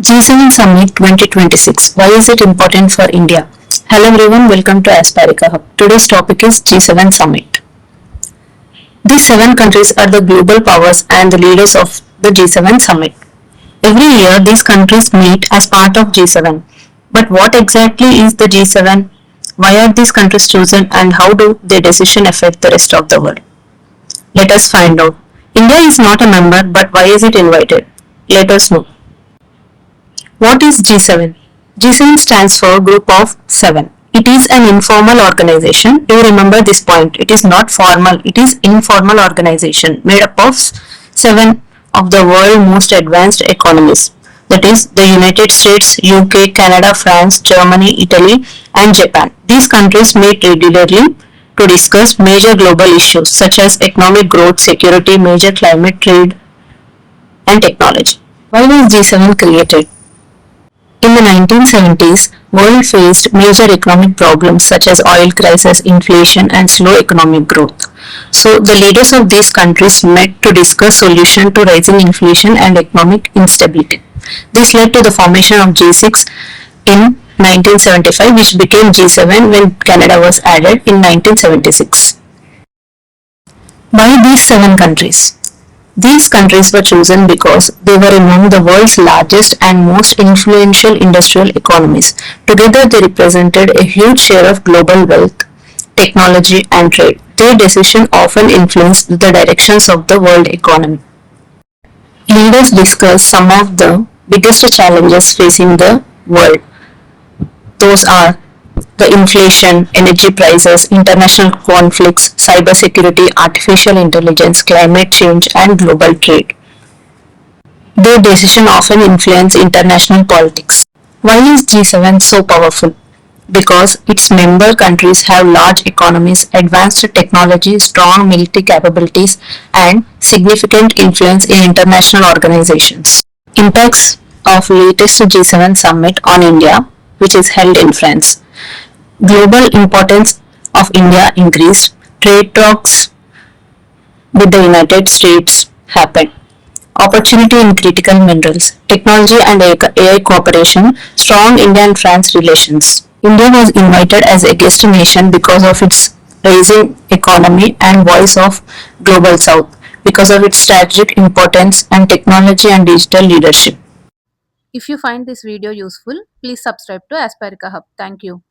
G7 Summit 2026. Why is it important for India? Hello everyone, welcome to Asparica Hub. Today's topic is G7 Summit. These seven countries are the global powers and the leaders of the G7 Summit. Every year, these countries meet as part of G7. But what exactly is the G7? Why are these countries chosen and how do their decisions affect the rest of the world? Let us find out. India is not a member, but why is it invited? Let us know. What is G7? G7 stands for Group of Seven. It is an informal organization. Do remember this point. It is not formal, it is informal organization made up of seven of the world's most advanced economies. That is the United States, UK, Canada, France, Germany, Italy and Japan. These countries meet regularly to discuss major global issues such as economic growth, security, major climate trade and technology. Why was G7 created? In the 1970s, world faced major economic problems such as oil crisis, inflation and slow economic growth. So the leaders of these countries met to discuss solutions to rising inflation and economic instability. This led to the formation of G6 in 1975, which became G7 when Canada was added in 1976. Why these seven countries? These countries were chosen because they were among the world's largest and most influential industrial economies. Together, they represented a huge share of global wealth, technology, and trade. Their decisions often influenced the directions of the world economy. Leaders discussed some of the biggest challenges facing the world. Those are the inflation, energy prices, international conflicts, cybersecurity, artificial intelligence, climate change, and global trade. Their decisions often influence international politics. Why is G7 so powerful? Because its member countries have large economies, advanced technology, strong military capabilities, and significant influence in international organizations. Impacts of latest G7 summit on India, which is held in France. Global importance of India increased. Trade talks with the United States happened. Opportunity in critical minerals, technology and AI cooperation, strong India and France relations. India was invited as a guest nation because of its rising economy and voice of Global South, because of its strategic importance and technology and digital leadership. If you find this video useful, please subscribe to Asparica Hub. Thank you.